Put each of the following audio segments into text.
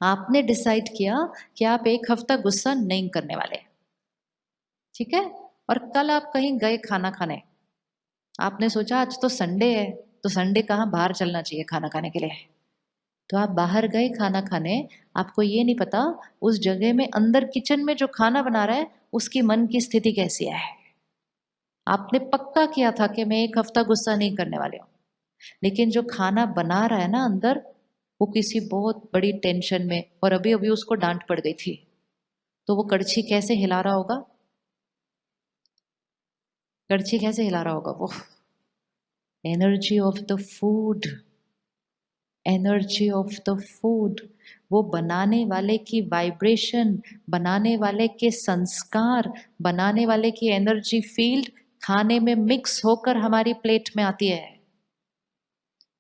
आपने डिसाइड किया कि आप एक हफ्ता गुस्सा नहीं करने वाले, ठीक है। और कल आप कहीं गए खाना खाने, आपने सोचा आज तो संडे है, तो संडे कहाँ बाहर चलना चाहिए खाना खाने के लिए। तो आप बाहर गए खाना खाने, आपको ये नहीं पता उस जगह में अंदर किचन में जो खाना बना रहा है उसकी मन की स्थिति कैसी है। आपने पक्का किया था कि मैं एक हफ्ता गुस्सा नहीं करने वाले हूँ, लेकिन जो खाना बना रहा है ना अंदर, वो किसी बहुत बड़ी टेंशन में, और अभी अभी उसको डांट पड़ गई थी, तो वो कड़छी कैसे हिला रहा होगा, कड़छी कैसे हिला रहा होगा वो। Energy of the food, energy of the food, वो बनाने वाले की वाइब्रेशन, बनाने वाले के संस्कार, बनाने वाले की एनर्जी फील्ड खाने में मिक्स होकर हमारी प्लेट में आती है।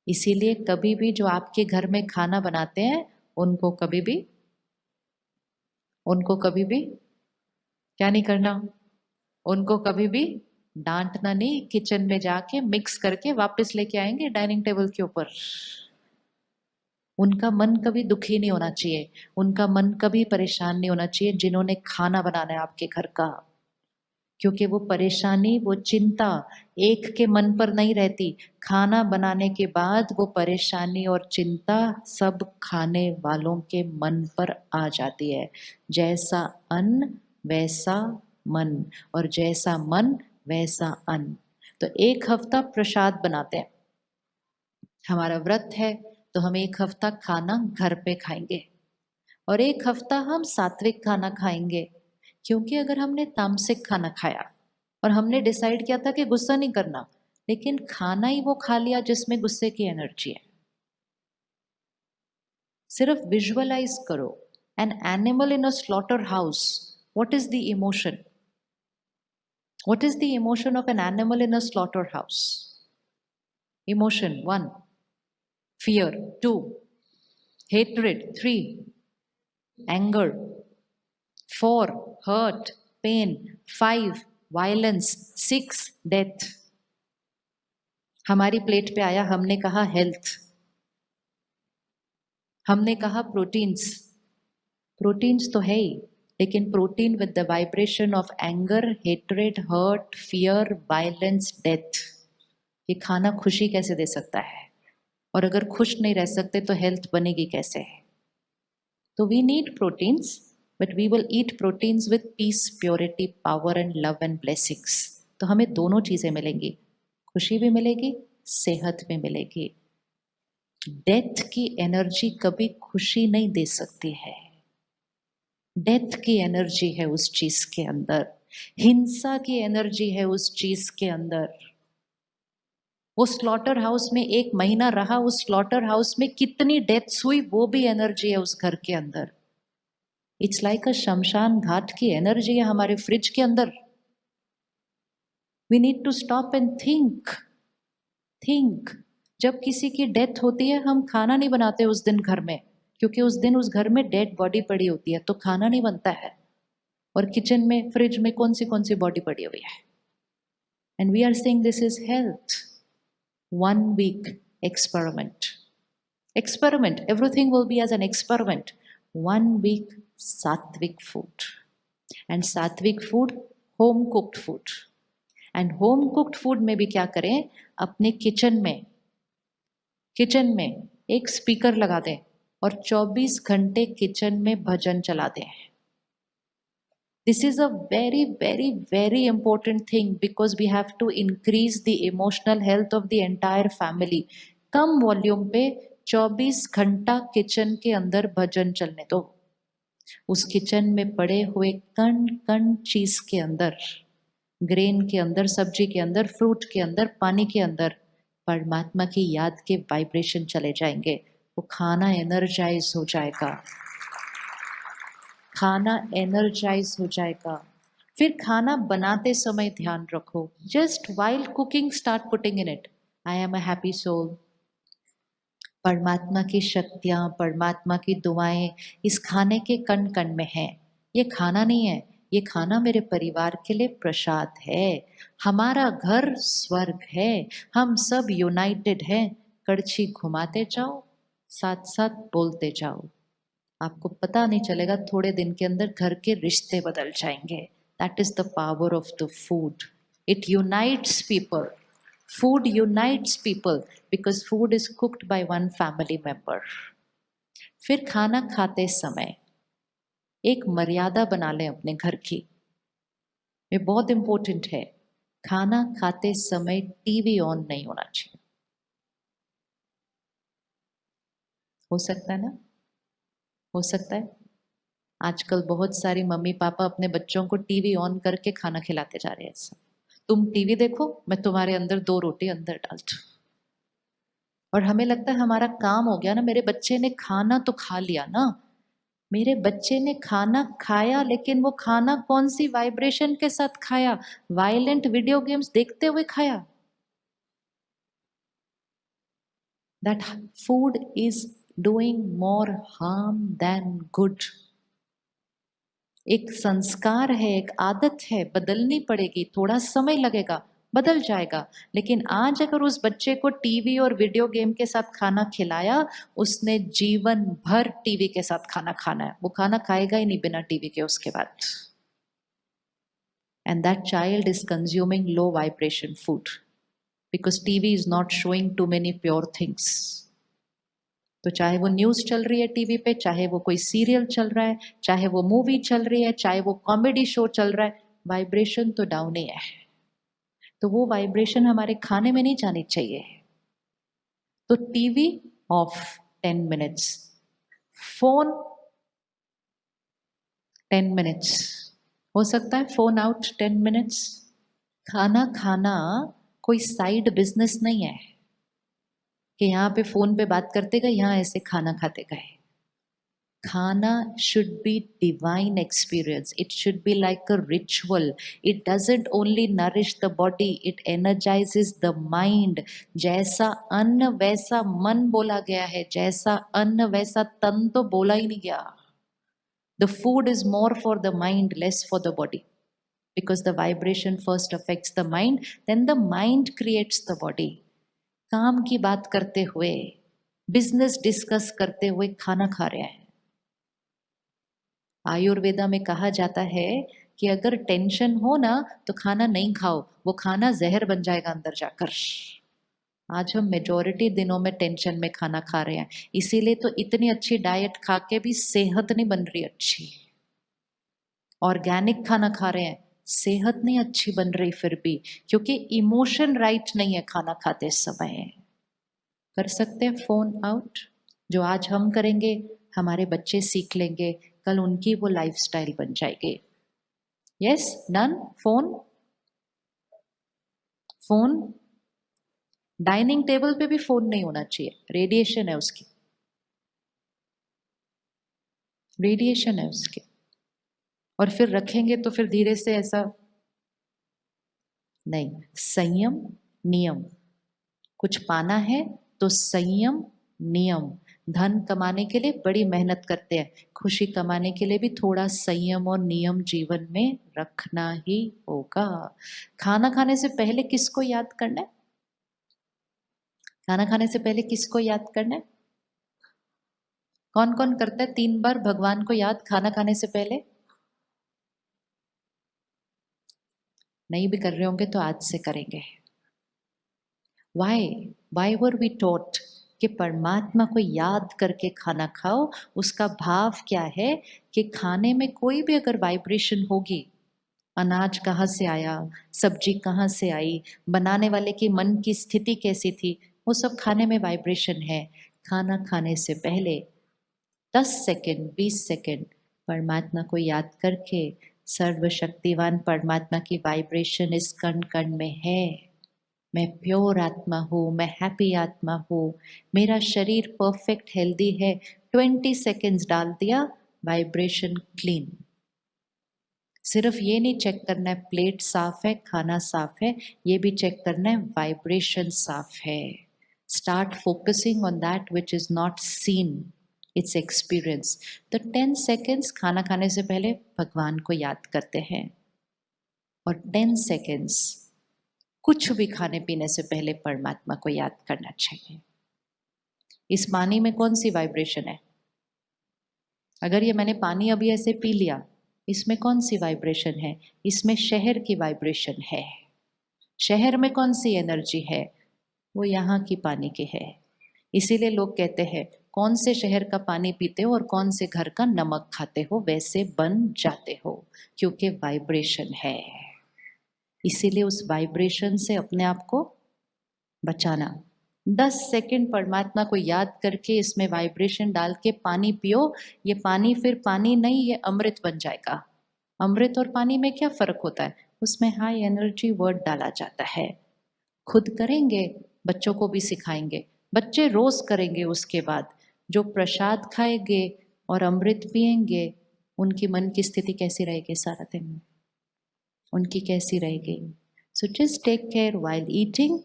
इसीलिए कभी भी जो आपके घर में खाना बनाते हैं उनको कभी भी, उनको कभी भी क्या नहीं करना, उनको कभी भी डांटना नहीं, किचन में जाके मिक्स करके वापस लेके आएंगे डाइनिंग टेबल के ऊपर। उनका मन कभी दुखी नहीं होना चाहिए, उनका मन कभी परेशान नहीं होना चाहिए जिन्होंने खाना बनाना है आपके घर का। क्योंकि वो परेशानी, वो चिंता एक के मन पर नहीं रहती, खाना बनाने के बाद वो परेशानी और चिंता सब खाने वालों के मन पर आ जाती है। जैसा अन्न वैसा मन, और जैसा मन वैसा अन्न। तो एक हफ्ता प्रसाद बनाते हैं, हमारा व्रत है तो हम एक हफ्ता खाना घर पे खाएंगे, और एक हफ्ता हम सात्विक खाना खाएंगे। क्योंकि अगर हमने तामसिक खाना खाया और हमने डिसाइड किया था कि गुस्सा नहीं करना, लेकिन खाना ही वो खा लिया जिसमें गुस्से की एनर्जी है। सिर्फ विजुअलाइज करो, an animal in a slaughter house, what is the emotion, what is the emotion of an animal in a slaughter house. Emotion 1 fear, 2 hatred, 3 anger, 4 hurt, pain, 5 violence, 6 death। हमारी plate पे आया, हमने कहा health, हमने कहा proteins, proteins तो है ही, लेकिन protein with the vibration of anger, hatred, hurt, fear, violence, death. ये खाना खुशी कैसे दे सकता है, और अगर खुश नहीं रह सकते तो हेल्थ बनेगी कैसे। तो we need proteins, but we will eat proteins with peace, purity, power and love and blessings. तो हमें दोनों चीजें मिलेंगी, खुशी भी मिलेगी, सेहत भी मिलेगी। डेथ की एनर्जी कभी खुशी नहीं दे सकती है, डेथ की एनर्जी है उस चीज के अंदर, हिंसा की एनर्जी है उस चीज के अंदर। वो स्लॉटर हाउस में एक महीना रहा, उस स्लॉटर हाउस में कितनी डेथ्स हुई वो भी एनर्जी है उस घर के अंदर। इट्स लाइक अ शमशान घाट की एनर्जी है हमारे फ्रिज के अंदर। We need to stop and think, think. जब किसी की डेथ होती है हम खाना नहीं बनाते उस दिन घर में, क्योंकि उस दिन उस घर में डेड बॉडी पड़ी होती है, तो खाना नहीं बनता है। और किचन में, फ्रिज में कौन सी बॉडी पड़ी हुई है। And we are saying this is health. 1 week experiment, experiment, everything will be as an experiment। 1 week sattvic food, and sattvic food home cooked food। And home cooked food में भी क्या करें, अपने किचन में, kitchen में एक speaker लगा दें और 24 घंटे किचन में भजन चला दें। This is a very very very important thing, because we have to increase the emotional health of the entire family. कम वॉल्यूम पे 24 घंटा किचन के अंदर भजन चलने दो। उस किचन में पड़े हुए कण कण चीज के अंदर, ग्रेन के अंदर, सब्जी के अंदर, फ्रूट के अंदर, पानी के अंदर परमात्मा की याद के वाइब्रेशन चले जाएंगे। वो खाना एनर्जाइज हो जाएगा, खाना एनर्जाइज हो जाएगा। फिर खाना बनाते समय ध्यान रखो, just while cooking start putting in it, I am a happy soul. परमात्मा की शक्तियां, परमात्मा की दुआएं इस खाने के कण कण में है। ये खाना नहीं है, ये खाना मेरे परिवार के लिए प्रसाद है। हमारा घर स्वर्ग है, हम सब यूनाइटेड हैं। कड़छी घुमाते जाओ, साथ साथ बोलते जाओ, आपको पता नहीं चलेगा, थोड़े दिन के अंदर घर के रिश्ते बदल जाएंगे। That is the power of the food. It unites people. Food unites people because food is cooked by one family member. फिर खाना खाते समय एक मर्यादा बना लें अपने घर की, ये बहुत इंपॉर्टेंट है। खाना खाते समय टीवी ऑन नहीं होना चाहिए। हो सकता है ना? हो सकता है। आजकल बहुत सारी मम्मी पापा अपने बच्चों को टीवी ऑन करके खाना खिलाते जा रहे हैं। ऐसा, तुम टीवी देखो, मैं तुम्हारे अंदर 2 रोटी अंदर डाल दूं। और हमें लगता है हमारा काम हो गया ना, मेरे बच्चे ने खाना तो खा लिया ना। मेरे बच्चे ने खाना खाया, लेकिन वो खाना कौन सी वाइब्रेशन के साथ खाया? वायलेंट वीडियो गेम्स देखते हुए खाया। That food is doing more harm then good. एक संस्कार है, एक आदत है, बदलनी पड़ेगी, थोड़ा समय लगेगा, बदल जाएगा। लेकिन आज अगर उस बच्चे को टीवी और वीडियो गेम के साथ खाना खिलाया, उसने जीवन भर टीवी के साथ खाना खाना है। वो खाना खाएगा ही नहीं बिना टीवी के उसके बाद। And that child is consuming low vibration food because TV is not showing too many pure things. तो चाहे वो न्यूज़ चल रही है टीवी पे, चाहे वो कोई सीरियल चल रहा है, चाहे वो मूवी चल रही है, चाहे वो कॉमेडी शो चल रहा है, वाइब्रेशन तो डाउन ही है। तो वो वाइब्रेशन हमारे खाने में नहीं जानी चाहिए। तो TV off 10 minutes, phone 10 minutes, हो सकता है फोन आउट 10 मिनट्स। खाना खाना कोई साइड बिजनेस नहीं है कि यहाँ पे फोन पे बात करते गए, यहाँ ऐसे खाना खाते गए। खाना should be divine experience. It should be like a ritual. It doesn't only nourish the body, it energizes the mind. जैसा अन्न वैसा मन बोला गया है, जैसा अन्न वैसा तन तो बोला ही नहीं गया। The food is more for the mind, less for the body. Because the vibration first affects the mind, then the mind creates the body. काम की बात करते हुए, बिजनेस डिस्कस करते हुए खाना खा रहे हैं। आयुर्वेदा में कहा जाता है कि अगर टेंशन हो ना तो खाना नहीं खाओ, वो खाना जहर बन जाएगा अंदर जाकर। आज हम मेजॉरिटी दिनों में टेंशन में खाना खा रहे हैं, इसीलिए तो इतनी अच्छी डाइट खा के भी सेहत नहीं बन रही अच्छी। ऑर्गेनिक खाना खा रहे हैं, सेहत नहीं अच्छी बन रही फिर भी, क्योंकि इमोशन राइट नहीं है खाना खाते समय। कर सकते हैं फोन आउट। जो आज हम करेंगे हमारे बच्चे सीख लेंगे, कल उनकी वो लाइफस्टाइल बन जाएगी। Yes, done. Phone, phone dining table पे भी फोन नहीं होना चाहिए, रेडिएशन है उसकी, रेडिएशन है उसकी। और फिर रखेंगे तो फिर धीरे से ऐसा नहीं। संयम, नियम। कुछ पाना है तो संयम, नियम। धन कमाने के लिए बड़ी मेहनत करते हैं, खुशी कमाने के लिए भी थोड़ा संयम और नियम जीवन में रखना ही होगा। खाना खाने से पहले किसको याद करना है? खाना खाने से पहले किसको याद करना है? कौन कौन करता है 3 बार भगवान को याद खाना खाने से पहले? नहीं भी कर रहे होंगे तो आज से करेंगे। वाई वर वी टॉट कि परमात्मा को याद करके खाना खाओ। उसका भाव क्या है कि खाने में कोई भी अगर वाइब्रेशन होगी, अनाज कहाँ से आया, सब्जी कहाँ से आई, बनाने वाले की मन की स्थिति कैसी थी, वो सब खाने में वाइब्रेशन है। खाना खाने से पहले 10 सेकंड 20 सेकंड परमात्मा को याद करके, सर्वशक्तिवान परमात्मा की वाइब्रेशन इस कण कण में है। मैं प्योर आत्मा हूँ, मैं हैप्पी आत्मा हूँ, मेरा शरीर परफेक्ट हेल्दी है। 20 सेकेंड्स डाल दिया, वाइब्रेशन क्लीन। सिर्फ ये नहीं चेक करना है प्लेट साफ है, खाना साफ है, ये भी चेक करना है वाइब्रेशन साफ है। Start focusing on that which is not seen, it's experience. तो 10 सेकेंड्स खाना खाने से पहले भगवान को याद करते हैं, और 10 सेकेंड्स कुछ भी खाने पीने से पहले परमात्मा को याद करना चाहिए। इस पानी में कौन सी वाइब्रेशन है? अगर ये मैंने पानी अभी ऐसे पी लिया, इसमें कौन सी वाइब्रेशन है? इसमें शहर की वाइब्रेशन है। शहर में कौन सी एनर्जी है? वो यहाँ की पानी की है। इसीलिए लोग कहते हैं कौन से शहर का पानी पीते हो और कौन से घर का नमक खाते हो, वैसे बन जाते हो, क्योंकि वाइब्रेशन है। इसीलिए उस वाइब्रेशन से अपने आप को बचाना। 10 सेकंड परमात्मा को याद करके इसमें वाइब्रेशन डाल के पानी पियो। ये पानी फिर पानी नहीं, ये अमृत बन जाएगा। अमृत और पानी में क्या फर्क होता है? उसमें हाई एनर्जी वर्ड डाला जाता है। खुद करेंगे, बच्चों को भी सिखाएंगे, बच्चे रोज करेंगे। उसके बाद जो प्रसाद खाएंगे और अमृत पिएंगे, उनकी मन की स्थिति कैसी रहेगी सारा दिन? उनकी कैसी रहेगी? So just take care while eating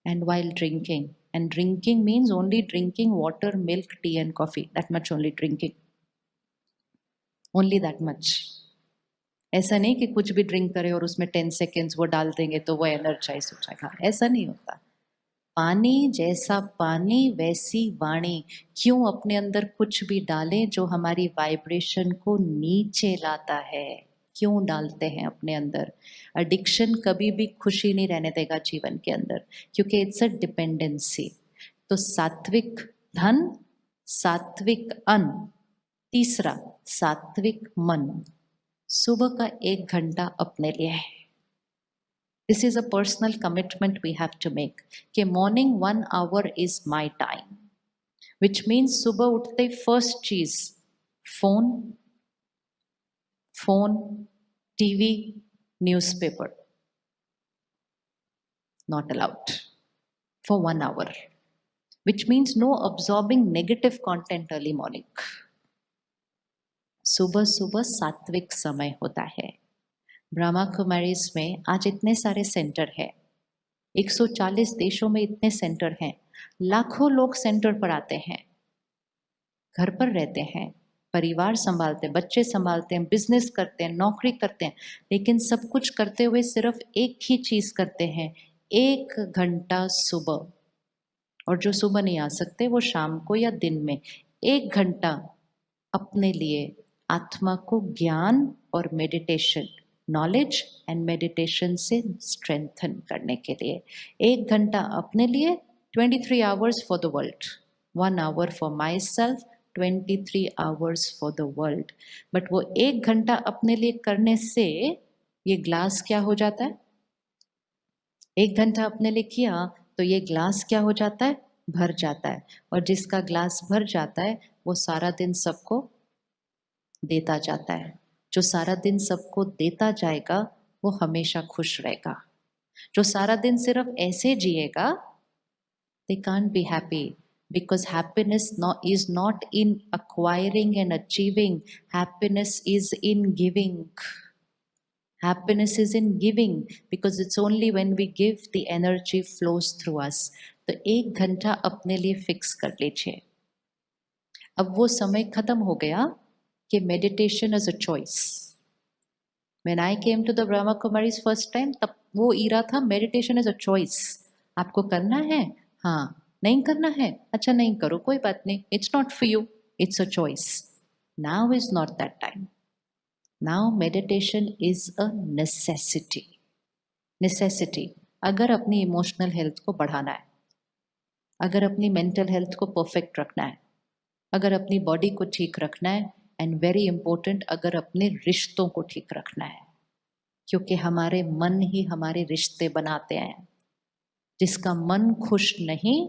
and while drinking. And drinking means only drinking water, milk, tea and coffee. That much only drinking. Only that much. ऐसा नहीं कि कुछ भी ड्रिंक करें और उसमें 10 सेकेंड्स वो डाल देंगे तो वो एनर्जाइज हो जाएगा, ऐसा नहीं होता। पानी जैसा पानी वैसी वाणी। क्यों अपने अंदर कुछ भी डालें जो हमारी वाइब्रेशन को नीचे लाता है? क्यों डालते हैं अपने अंदर? एडिक्शन कभी भी खुशी नहीं रहने देगा जीवन के अंदर, क्योंकि इट्स अ डिपेंडेंसी। तो सात्विक धन, सात्विक अन्न, तीसरा सात्विक मन। सुबह का 1 घंटा अपने लिए है। This is a personal commitment we have to make कि morning 1 hour is my time, which means सुबह उठते फर्स्ट चीज phone, TV, newspaper not allowed for 1 hour, which means no absorbing negative content early morning. सुबह सुबह सात्विक समय होता है। ब्रह्मा कुमारीज में आज इतने सारे सेंटर है, 140 देशों में इतने सेंटर हैं, लाखों लोग सेंटर पर आते हैं, घर पर रहते हैं, परिवार संभालते हैं, बच्चे संभालते हैं, बिजनेस करते हैं, नौकरी करते हैं, लेकिन सब कुछ करते हुए सिर्फ एक ही चीज करते हैं, 1 घंटा सुबह। और जो सुबह नहीं आ सकते वो शाम को या दिन में 1 घंटा अपने लिए आत्मा को ज्ञान और मेडिटेशन, नॉलेज एंड मेडिटेशन से स्ट्रेंथन करने के लिए 1 घंटा अपने लिए। 23 hours for the world, 1 hour for my self, 23 hours for the world. But वो 1 घंटा अपने लिए करने से ये ग्लास क्या हो जाता है? 1 घंटा अपने लिए किया तो ये ग्लास क्या हो जाता है? भर जाता है। और जिसका ग्लास भर जाता है वो सारा दिन सबको देता जाता है। जो सारा दिन सबको देता जाएगा वो हमेशा खुश रहेगा। जो सारा दिन सिर्फ ऐसे जिएगा, they can't be happy, because happiness is not in acquiring and achieving. Happiness is in giving. Happiness is in giving, because it's only when we give the energy flows through us. तो 1 घंटा अपने लिए fix कर लीजिए। अब वो समय खत्म हो गया कि meditation is a choice. When I came to the Brahma Kumaris first time, तब वो ईरा था मेडिटेशन इज अ चॉइस। आपको करना है, हाँ, नहीं करना है, अच्छा नहीं करो, कोई बात नहीं, it's not for you, it's a choice. Now is not that time. Now meditation is a necessity. Necessity. अगर अपनी इमोशनल हेल्थ को बढ़ाना है, अगर अपनी मेंटल हेल्थ को परफेक्ट रखना है, अगर अपनी बॉडी को ठीक रखना है, एंड वेरी इंपॉर्टेंट, अगर अपने रिश्तों को ठीक रखना है, क्योंकि हमारे मन ही हमारे रिश्ते बनाते हैं। जिसका मन खुश नहीं,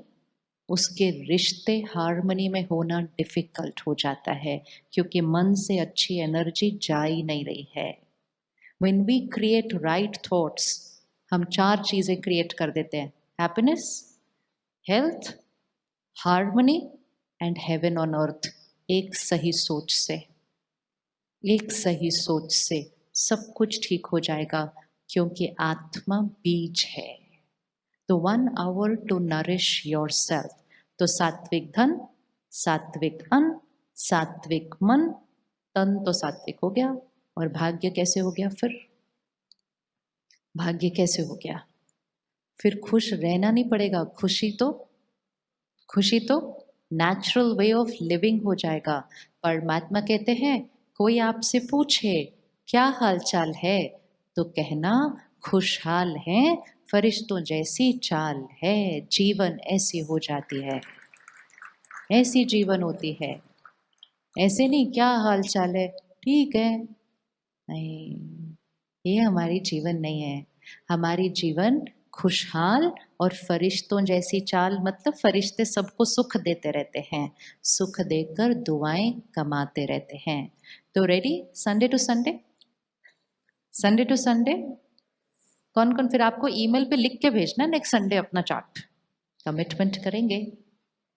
उसके रिश्ते हार्मनी में होना डिफिकल्ट हो जाता है, क्योंकि मन से अच्छी एनर्जी जा ही नहीं रही है। When we create right thoughts, हम 4 चीजें क्रिएट कर देते हैं, happiness, health, harmony and heaven on earth. एक सही सोच से, एक सही सोच से सब कुछ ठीक हो जाएगा, क्योंकि आत्मा बीज है। तो 1 hour to nourish yourself. तो सात्विक धन, सात्विक अन्न, सात्विक मन। तन तो सात्विक हो गया, और भाग्य कैसे हो गया? फिर भाग्य कैसे हो गया? फिर खुश रहना नहीं पड़ेगा। खुशी तो नेचुरल वे ऑफ लिविंग हो जाएगा। परमात्मा कहते हैं कोई आपसे पूछे क्या हाल चाल है तो कहना खुशहाल है, फरिश्तों जैसी चाल है। जीवन ऐसी हो जाती है, ऐसी जीवन होती है। ऐसे नहीं क्या हाल चाल है ठीक है, नहीं, ये हमारी जीवन नहीं है। हमारी जीवन खुशहाल और फरिश्तों जैसी चाल, मतलब फरिश्ते सबको सुख देते रहते हैं, सुख देकर दुआएं कमाते रहते हैं। तो ready Sunday to Sunday, Sunday to Sunday. कौन कौन फिर आपको ईमेल पे लिख के भेजना नेक्स्ट संडे अपना चार्ट। कमिटमेंट करेंगे,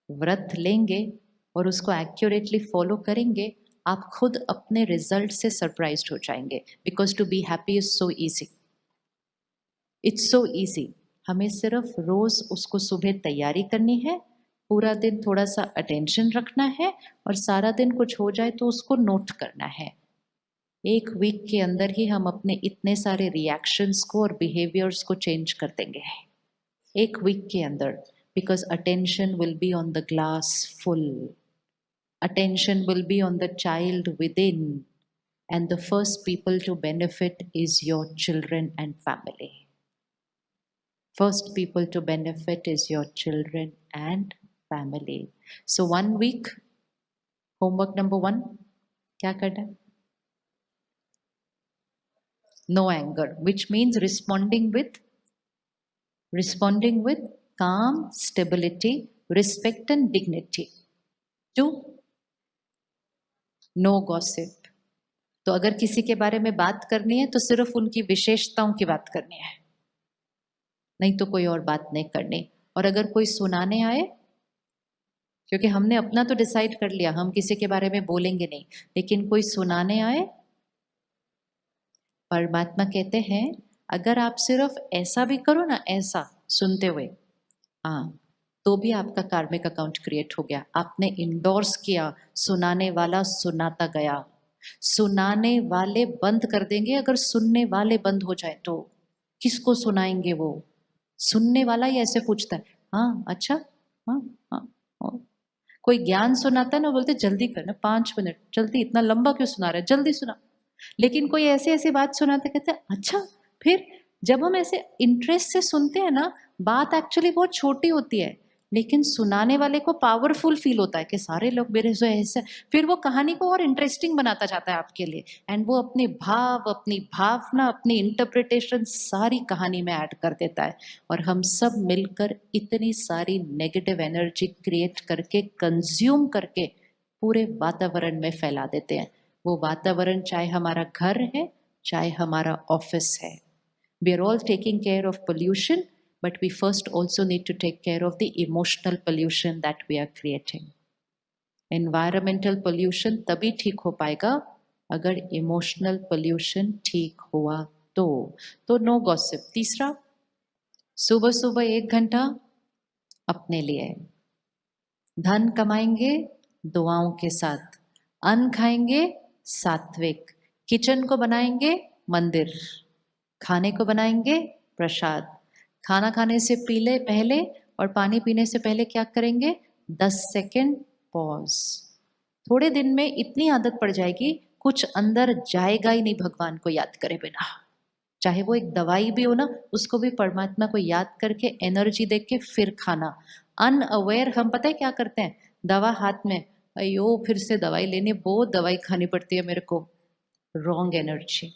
व्रत लेंगे और उसको एक्यूरेटली फॉलो करेंगे, आप खुद अपने रिजल्ट से सरप्राइज्ड हो जाएंगे। Because to be happy is so easy, it's so easy. हमें सिर्फ रोज उसको सुबह तैयारी करनी है, पूरा दिन थोड़ा सा अटेंशन रखना है और सारा दिन कुछ हो जाए तो उसको नोट करना है। एक वीक के अंदर ही हम अपने इतने सारे रिएक्शंस को और बिहेवियर्स को चेंज कर देंगे, एक वीक के अंदर। Because attention will be on the glass full, attention will be on the child within, and the first people to benefit is your children and family. First people to benefit is your children and family. So 1 week, homework number 1, क्या करना है? No anger, which means responding with calm, stability, respect and dignity. 2, no gossip. तो अगर किसी के बारे में बात करनी है तो सिर्फ उनकी विशेषताओं की बात करनी है, नहीं तो कोई और बात नहीं करनी। और अगर कोई सुनाने आए, क्योंकि हमने अपना तो डिसाइड कर लिया हम किसी के बारे में बोलेंगे नहीं, लेकिन कोई सुनाने आए, परमात्मा कहते हैं अगर आप सिर्फ ऐसा भी करो ना, ऐसा सुनते हुए, हाँ, तो भी आपका कार्मिक अकाउंट क्रिएट हो गया। आपने इंडोर्स किया, सुनाने वाला सुनाता गया। सुनाने वाले बंद कर देंगे अगर सुनने वाले बंद हो जाए तो किसको सुनाएंगे वो? सुनने वाला ही ऐसे पूछता है हाँ अच्छा, हाँ हाँ, हाँ। कोई ज्ञान सुनाता है ना, बोलते जल्दी करना 5 मिनट, जल्दी, इतना लंबा क्यों सुना रहे, जल्दी सुना। लेकिन कोई ऐसी ऐसी बात सुनाते कहते हैं अच्छा। फिर जब हम ऐसे इंटरेस्ट से सुनते हैं ना, बात एक्चुअली बहुत छोटी होती है, लेकिन सुनाने वाले को पावरफुल फील होता है कि सारे लोग मेरे से ऐसे, फिर वो कहानी को और इंटरेस्टिंग बनाता जाता है आपके लिए। एंड वो अपने भाव, अपनी भावना, अपनी इंटरप्रिटेशन सारी कहानी में ऐड कर देता है। और हम सब मिलकर इतनी सारी नेगेटिव एनर्जी क्रिएट करके, कंज्यूम करके पूरे वातावरण में फैला देते हैं। वो वातावरण चाहे हमारा घर है, चाहे हमारा ऑफिस है। We are all taking care of pollution, but we first also need to take care of the emotional pollution that we are creating. Environmental pollution तभी ठीक हो पाएगा अगर emotional pollution ठीक हुआ तो नो गॉसिप। तीसरा, सुबह सुबह 1 घंटा अपने लिए। धन कमाएंगे दुआओं के साथ, अन्न खाएंगे सात्विक, किचन को बनाएंगे मंदिर, खाने को बनाएंगे प्रसाद। खाना खाने से पहले और पानी पीने से पहले क्या करेंगे? 10 सेकेंड पॉज। थोड़े दिन में इतनी आदत पड़ जाएगी, कुछ अंदर जाएगा ही नहीं भगवान को याद करे बिना। चाहे वो एक दवाई भी हो ना, उसको भी परमात्मा को याद करके एनर्जी दे के फिर खाना। अनअवेयर हम पता है क्या करते हैं, दवा हाथ में, अयो फिर से दवाई लेनी, बहुत दवाई खानी पड़ती है मेरे को। Wrong energy,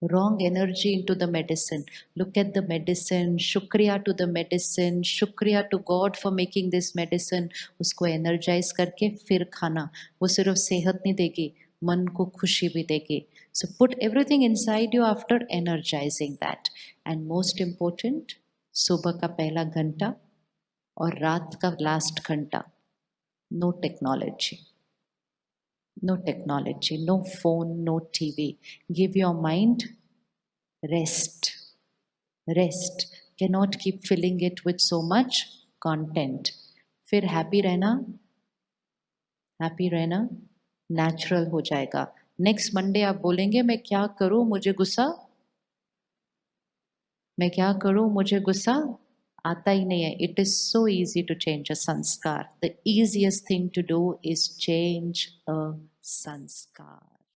wrong energy into the medicine. Look at the medicine, shukriya to the medicine, shukriya to God for making this medicine. उसको energize करके फिर खाना। वो सिर्फ सेहत नहीं देगी, मन को खुशी भी देगी। So put everything inside you after energizing that. And most important, सुबह का पहला घंटा और रात का लास्ट घंटा, no technology. No technology, no phone, no TV. Give your mind rest. Rest. Cannot keep filling it with so much content. फिर happy रहना natural हो जाएगा। नेक्स्ट मंडे आप बोलेंगे मैं क्या करूं मुझे गुस्सा, आता ही नहीं है. It is so easy to change a sanskar. The easiest thing to do is change a sanskar.